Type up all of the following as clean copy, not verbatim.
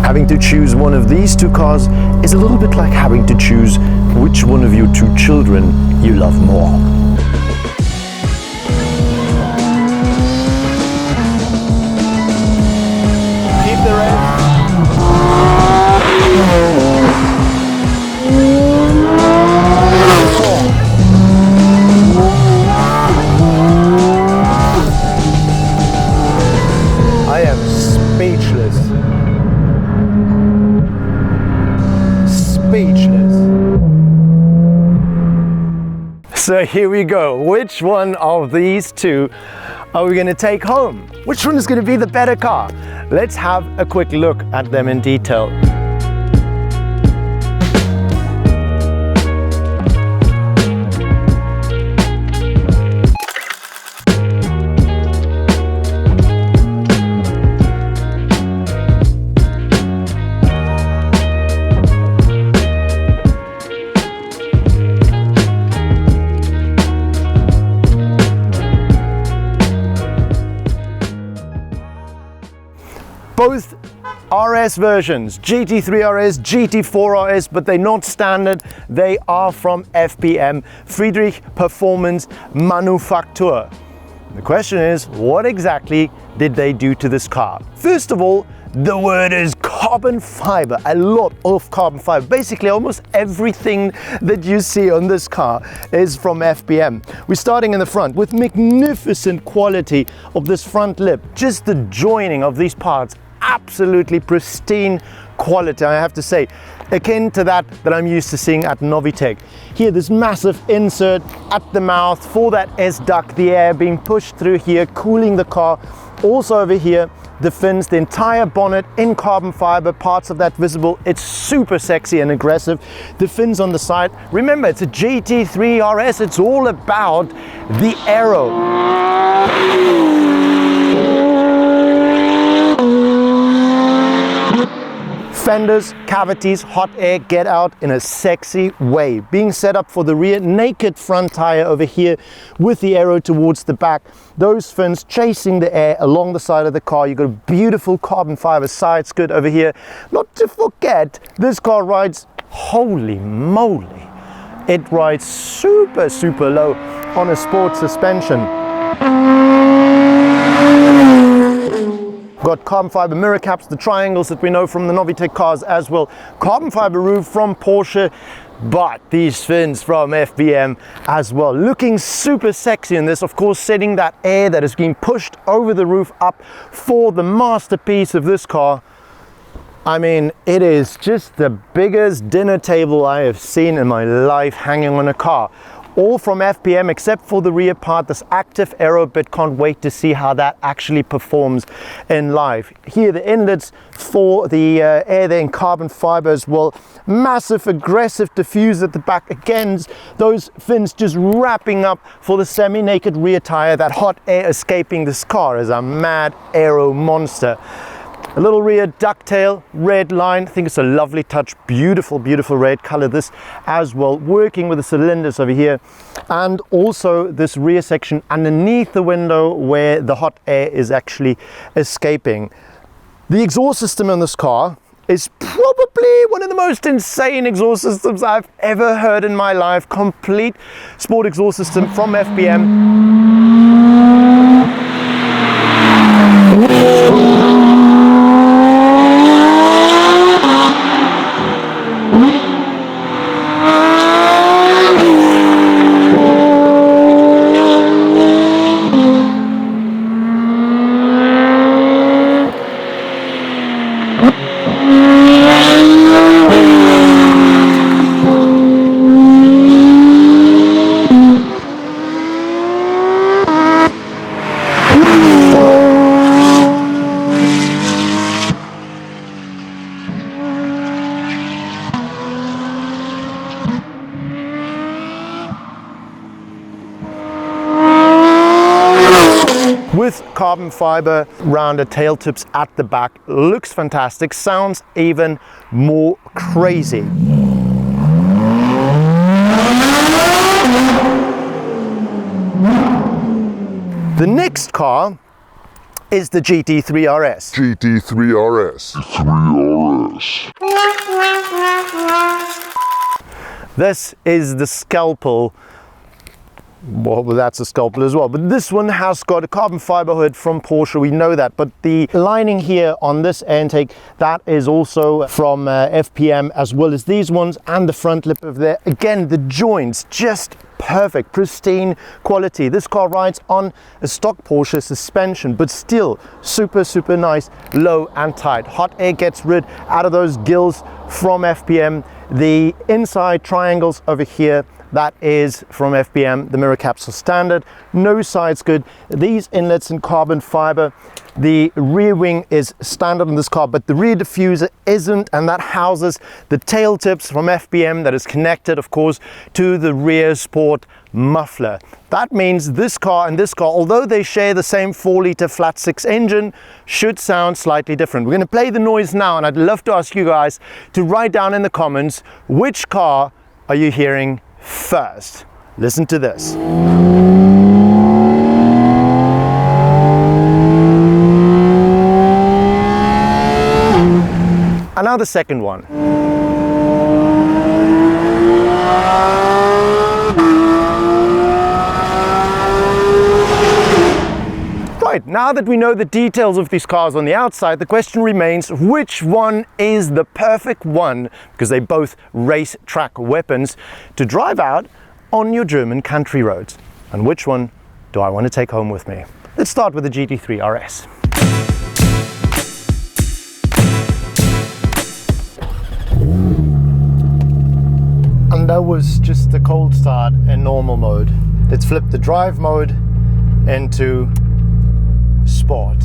Having to choose one of these two cars is a little bit like having to choose which one of your two children you love more. Keep the rev. I am speechless. So here we go. Which one of these two are we going to take home? Which one is going to be the better car? Let's have a quick look at them in detail. Both RS versions, GT3 RS, GT4 RS, but they're not standard. They are from FPM, Friedrich Performance Manufaktur. The question is, what exactly did they do to this car? First of all, the word is carbon fiber, a lot of carbon fiber. Basically, almost everything that you see on this car is from FPM. We're starting in the front with magnificent quality of this front lip. Just the joining of these parts, absolutely pristine quality, I have to say, akin to that I'm used to seeing at Novitec. Here, this massive insert at the mouth for that S-duct, the air being pushed through here, cooling the car. Also over here, the fins, the entire bonnet in carbon fiber, parts of that visible. It's super sexy and aggressive. The fins on the side, remember, it's a GT3 RS, it's all about the aero. Fenders, cavities, hot air, get out in a sexy way. Being set up for the rear, naked front tire over here with the aero towards the back. Those fins chasing the air along the side of the car. You've got a beautiful carbon fiber side skirt over here. Not to forget, this car rides, holy moly, it rides super, super low on a sport suspension. Got carbon fiber mirror caps, the triangles that we know from the Novitec cars as well. Carbon fiber roof from Porsche, but these fins from FPM as well. Looking super sexy in this, of course, setting that air that is being pushed over the roof up for the masterpiece of this car. I mean, it is just the biggest dinner table I have seen in my life hanging on a car. All from FPM except for the rear part, this active aero bit. Can't wait to see how that actually performs in live. Here the inlets for the air there in carbon fiber as well. Massive aggressive diffuser at the back. Again, those fins just wrapping up for the semi-naked rear tire. That hot air escaping this car is a mad aero monster. A little rear ducktail, red line. I think it's a lovely touch. Beautiful, beautiful red color this as well. Working with the cylinders over here. And also this rear section underneath the window where the hot air is actually escaping. The exhaust system in this car is probably one of the most insane exhaust systems I've ever heard in my life. Complete sport exhaust system from FPM. With carbon fiber rounded tail tips at the back. Looks fantastic, sounds even more crazy. The next car is the GT3 RS. GT3 RS. This is the scalpel. Well, that's a scalpel as well, but this one has got a carbon fiber hood from Porsche, we know that, but the lining here on this air intake, that is also from FPM, as well as these ones, and the front lip of there. Again, the joints just perfect, pristine quality. This car rides on a stock Porsche suspension, but still super nice, low and tight. Hot air gets rid out of those gills from FPM. The inside triangles over here, that is from FPM. The mirror caps are standard, no sides good. These inlets in carbon fiber. The rear wing is standard in this car, but the rear diffuser isn't, and that houses the tail tips from FPM that is connected, of course, to the rear sport muffler. That means this car and this car, although they share the same 4-liter flat 6 engine, should sound slightly different. We're going to play the noise now, and I'd love to ask you guys to write down in the comments which car are you hearing first. Listen to this. And now the second one. Right, now that we know the details of these cars on the outside, the question remains, which one is the perfect one, because they both race track weapons, to drive out on your German country roads? And which one do I want to take home with me? Let's start with the GT3 RS. And that was just the cold start in normal mode. Let's flip the drive mode into sport.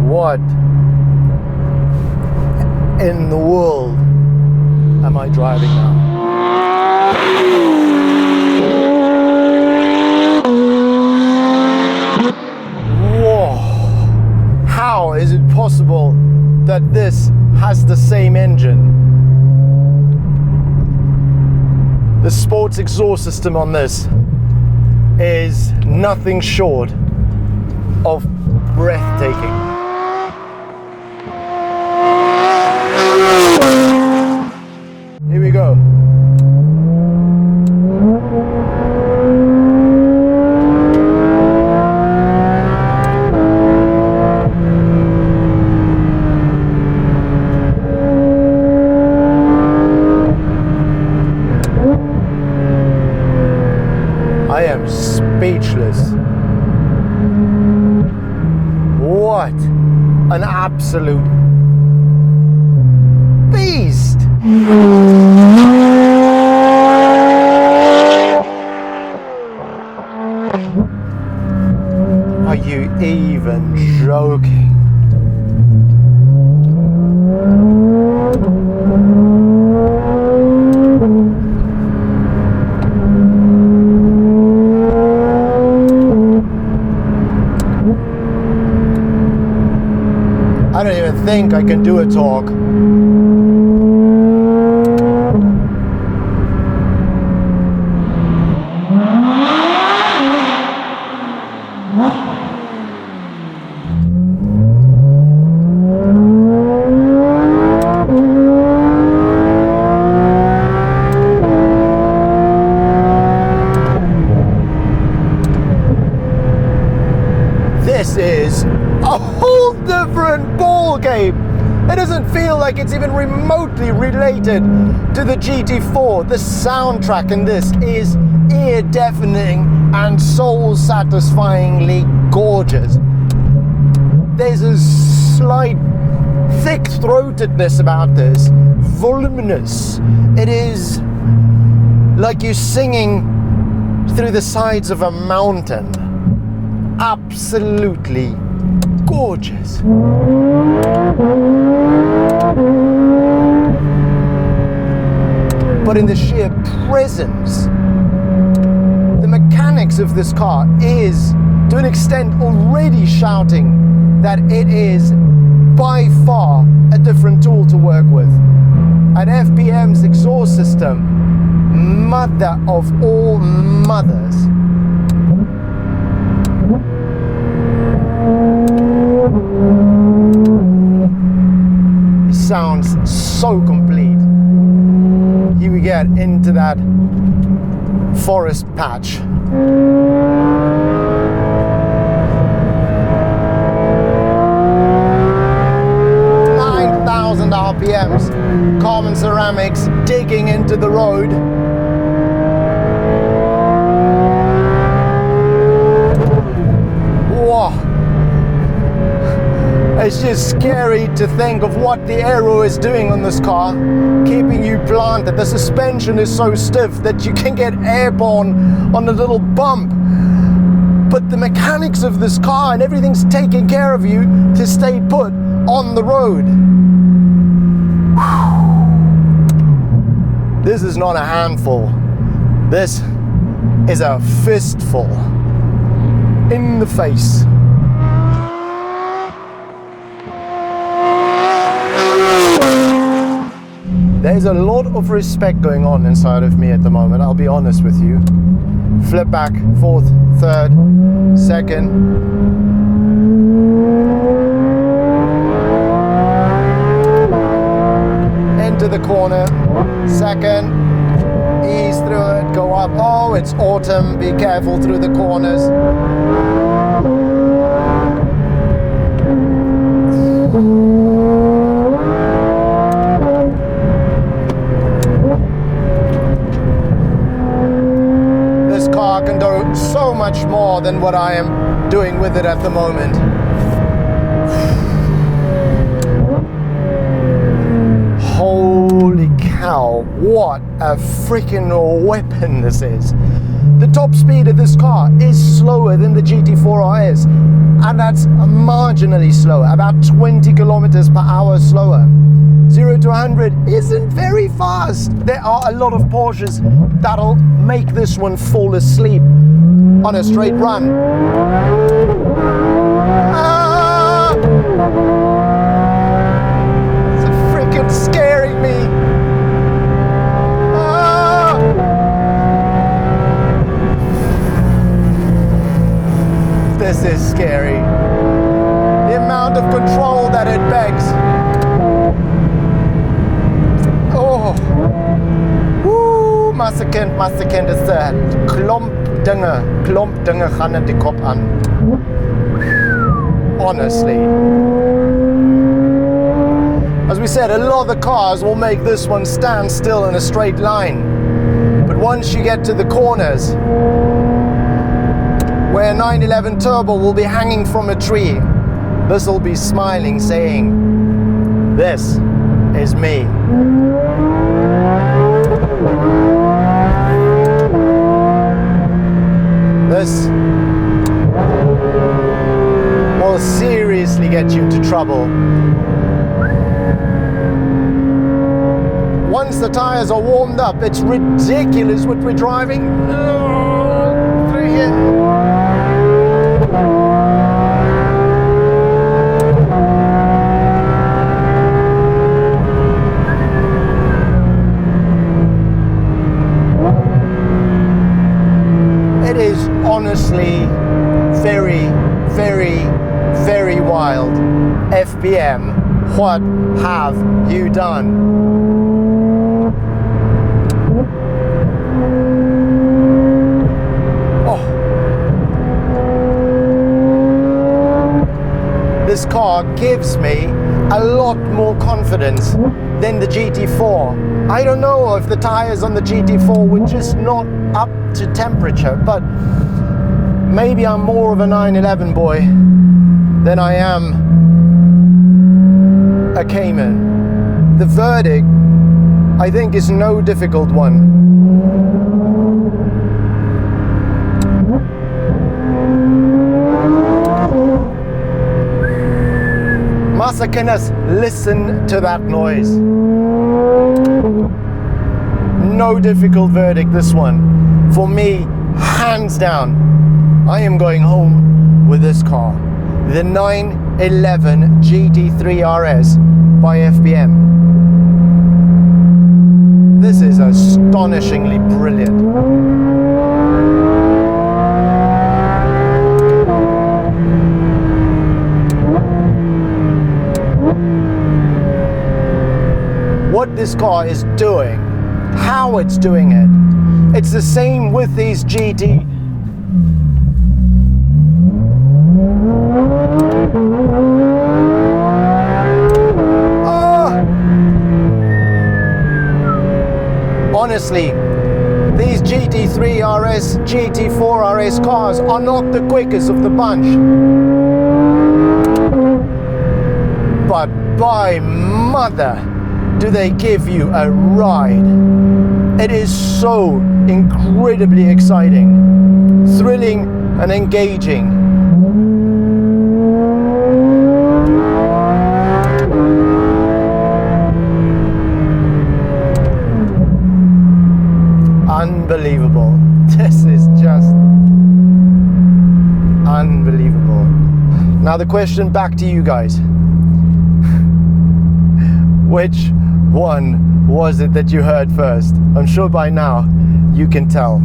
What in the world am I driving now? How is it possible that this has the same engine? The sports exhaust system on this is nothing short of breathtaking. Here we go. I am speechless. What an absolute beast! Are you even joking? I don't even think I can do a talk. This is a whole different ball game. It doesn't feel like it's even remotely related to the GT4. The soundtrack in this is ear-deafening and soul-satisfyingly gorgeous. There's a slight thick-throatedness about this, voluminous. It is like you're singing through the sides of a mountain. Absolutely gorgeous. But in the sheer presence, the mechanics mechanics of this car is, to an extent, already shouting that it is by far a different tool to work with. And FPM's exhaust system, mother of all mothers. It sounds so complete. Here we get into that forest patch. 9,000 RPMs, carbon ceramics digging into the road. Whoa. It's just scary to think of what the aero is doing on this car, keeping you planted. The suspension is so stiff that you can get airborne on a little bump. But the mechanics of this car and everything's taking care of you to stay put on the road. This is not a handful. This is a fistful in the face. There's a lot of respect going on inside of me at the moment, I'll be honest with you. Flip back, fourth, third, second. Into the corner, second. Ease through it, go up. Oh, it's autumn, be careful through the corners. Can do so much more than what I am doing with it at the moment. Holy cow, what a freaking weapon this is. The top speed of this car is slower than the GT4 RS, and that's marginally slower, about 20 kilometers per hour slower. 0 to 100 isn't very fast. There are a lot of Porsches that'll make this one fall asleep on a straight run. Ah! It's freaking scaring me. Ah! This is scary. The amount of control that it begs. Oh, Massekind is a klomp dinge gaan in die kop aan. Honestly. As we said, a lot of the cars will make this one stand still in a straight line. But once you get to the corners, where a 911 turbo will be hanging from a tree, this will be smiling, saying, "This is me." This will seriously get you into trouble. Once the tires are warmed up, it's ridiculous what we're driving through here. It is honestly very, very, very wild. FPM, what have you done? Oh. This car gives me a lot more confidence than the GT4. I don't know if the tires on the GT4 were just not up to temperature, but maybe I'm more of a 911 boy than I am a Cayman. The verdict, I think, is no difficult one. Masochists, listen to that noise. No difficult verdict, this one. For me, hands down, I am going home with this car. The 911 GT3 RS by FPM. This is astonishingly brilliant. What this car is doing, how it's doing it. It's the same with these GT. Honestly, these GT3 RS, GT4 RS cars are not the quickest of the bunch. But by mother, do they give you a ride. It is so incredibly exciting, thrilling and engaging. Unbelievable. This is just unbelievable. Now the question back to you guys. Which one was it that you heard first? I'm sure by now you can tell.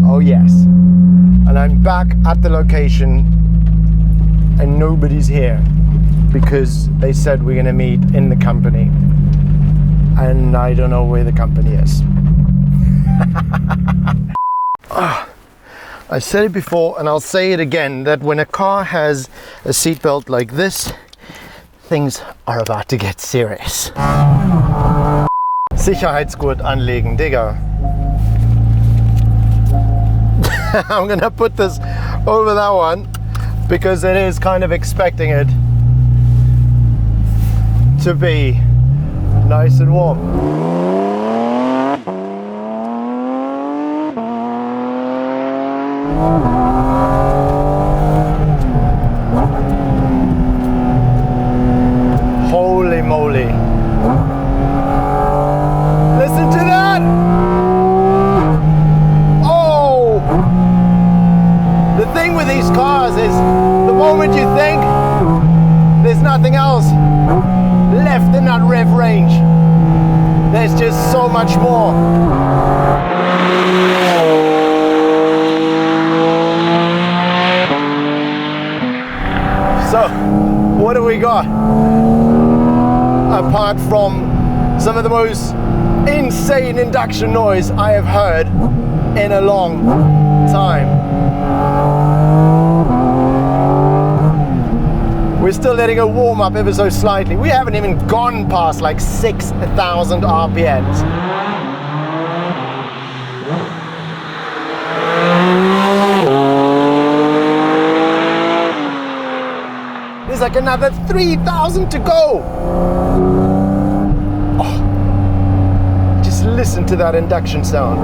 Oh yes. And I'm back at the location and nobody's here because they said we're gonna meet in the company. And I don't know where the company is. I said it before and I'll say it again, that when a car has a seatbelt like this, things are about to get serious. Sicherheitsgurt anlegen, Digga. I'm gonna put this over that one because it is kind of expecting it to be nice and warm. Holy moly. Listen to that! Oh! The thing with these cars is the moment you think there's nothing else left in that rev range, there's just so much more. So, what do we got? Apart from some of the most insane induction noise I have heard in a long time. We're still letting it warm up ever so slightly. We haven't even gone past like 6,000 RPMs. There's like another 3,000 to go. Oh, just listen to that induction sound.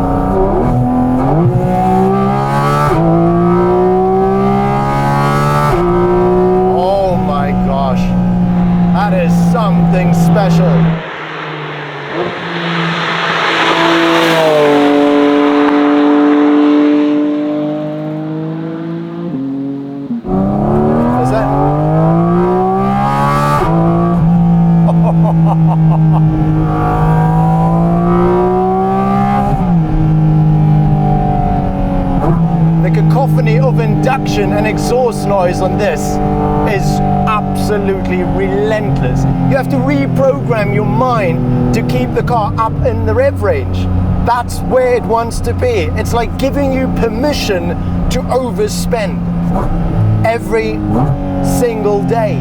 Oh my gosh, that is something special. The cacophony of induction and exhaust noise on this is absolutely relentless. You have to reprogram your mind to keep the car up in the rev range. That's where it wants to be. It's like giving you permission to overspend every single day.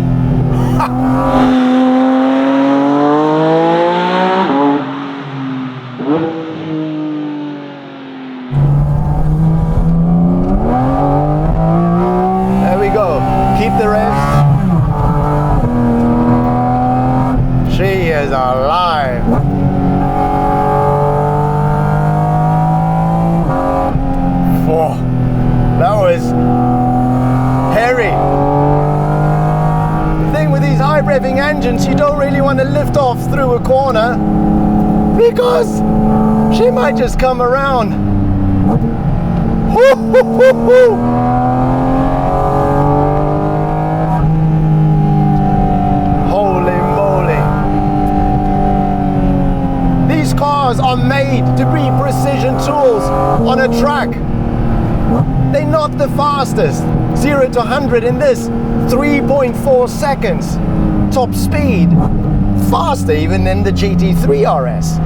There we go. Keep the revs. She is alive. Whoa, that was hairy. The thing with these high revving engines, you don't really want to lift off through a corner because she might just come around. Woo-hoo-hoo-hoo. Holy moly. These cars are made to be precision tools on a track. They're not the fastest. 0 to 100 in this 3.4 seconds. Top speed. Faster even than the GT3 RS.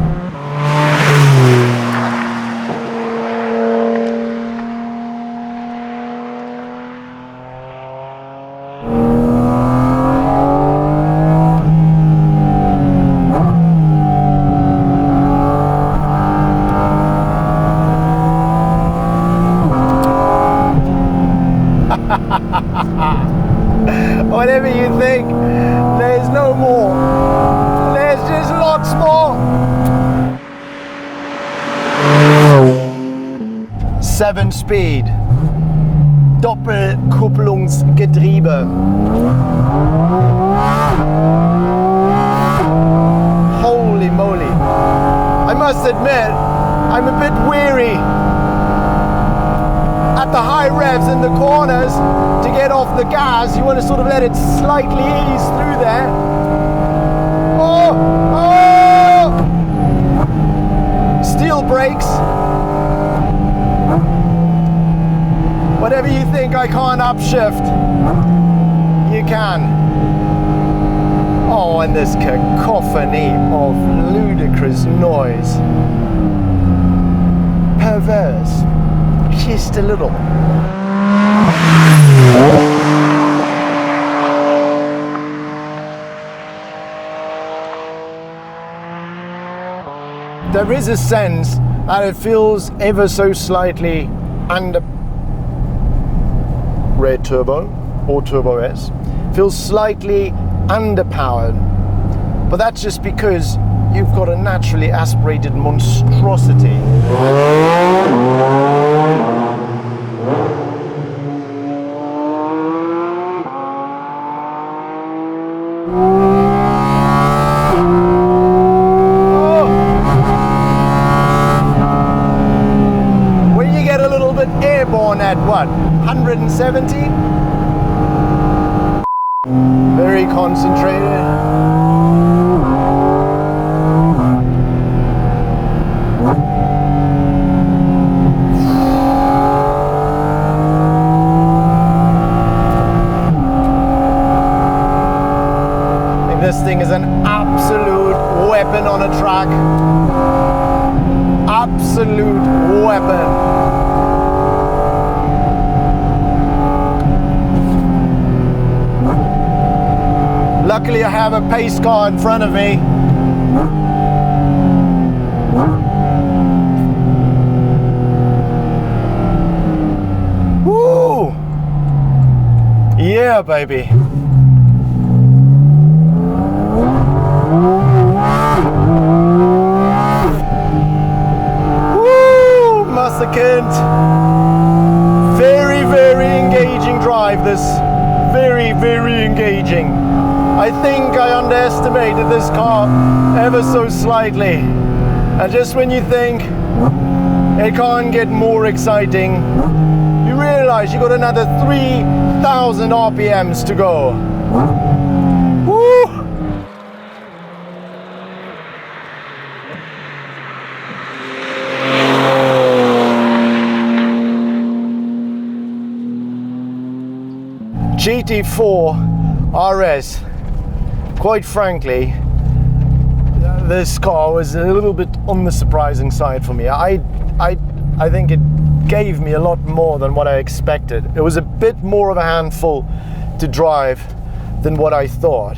Whatever you think, there's no more. There's just lots more. 7-speed. Doppelkupplungsgetriebe. Holy moly. I must admit, I'm a bit weary at the high revs in the corners. To get off the gas, you want to sort of let it slightly ease through there. Oh! Steel brakes. Whatever you think I can't upshift, you can. Oh, and this cacophony of ludicrous noise. Perverse. Just a little. There is a sense that it feels ever so slightly under red turbo or turbo S, feels slightly underpowered, but that's just because you've got a naturally aspirated monstrosity. Airborne at what, 170? Very concentrated. And this thing is an absolute weapon on a track. Absolute weapon. Luckily I have a pace car in front of me. Woo! Yeah, baby. Woo! Massacant. Very, very engaging drive, this. Very, very engaging. I think I underestimated this car ever so slightly. And just when you think it can't get more exciting, you realize you got another 3,000 RPMs to go. Woo! GT4 RS. Quite frankly, this car was a little bit on the surprising side for me. I think it gave me a lot more than what I expected. It was a bit more of a handful to drive than what I thought.